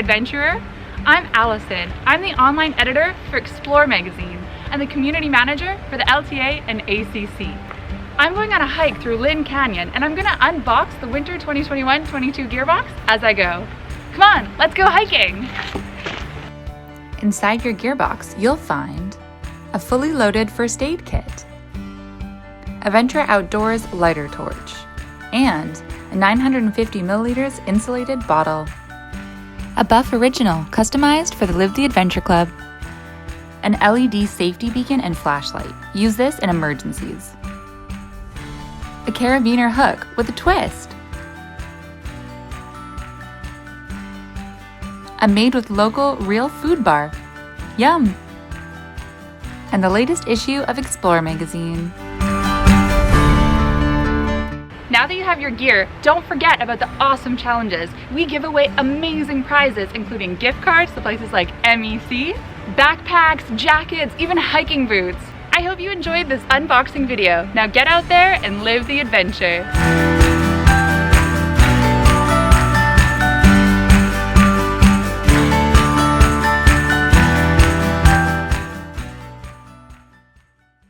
adventurer? I'm Allison. I'm the online editor for Explore magazine and the community manager for the LTA and ACC. I'm going on a hike through Lynn Canyon and I'm going to unbox the Winter 2021-22 gearbox as I go. Come on, let's go hiking! Inside your gearbox, you'll find a fully loaded first aid kit, a Venture Outdoors lighter torch, and a 950 milliliters insulated bottle. A Buff Original, customized for the Live the Adventure Club. An LED safety beacon and flashlight. Use this in emergencies. A carabiner hook with a twist. A made with local real food bar. Yum! And the latest issue of Explore magazine. Now that you have your gear, don't forget about the awesome challenges. We give away amazing prizes, including gift cards to places like MEC, backpacks, jackets, even hiking boots. I hope you enjoyed this unboxing video. Now get out there and live the adventure.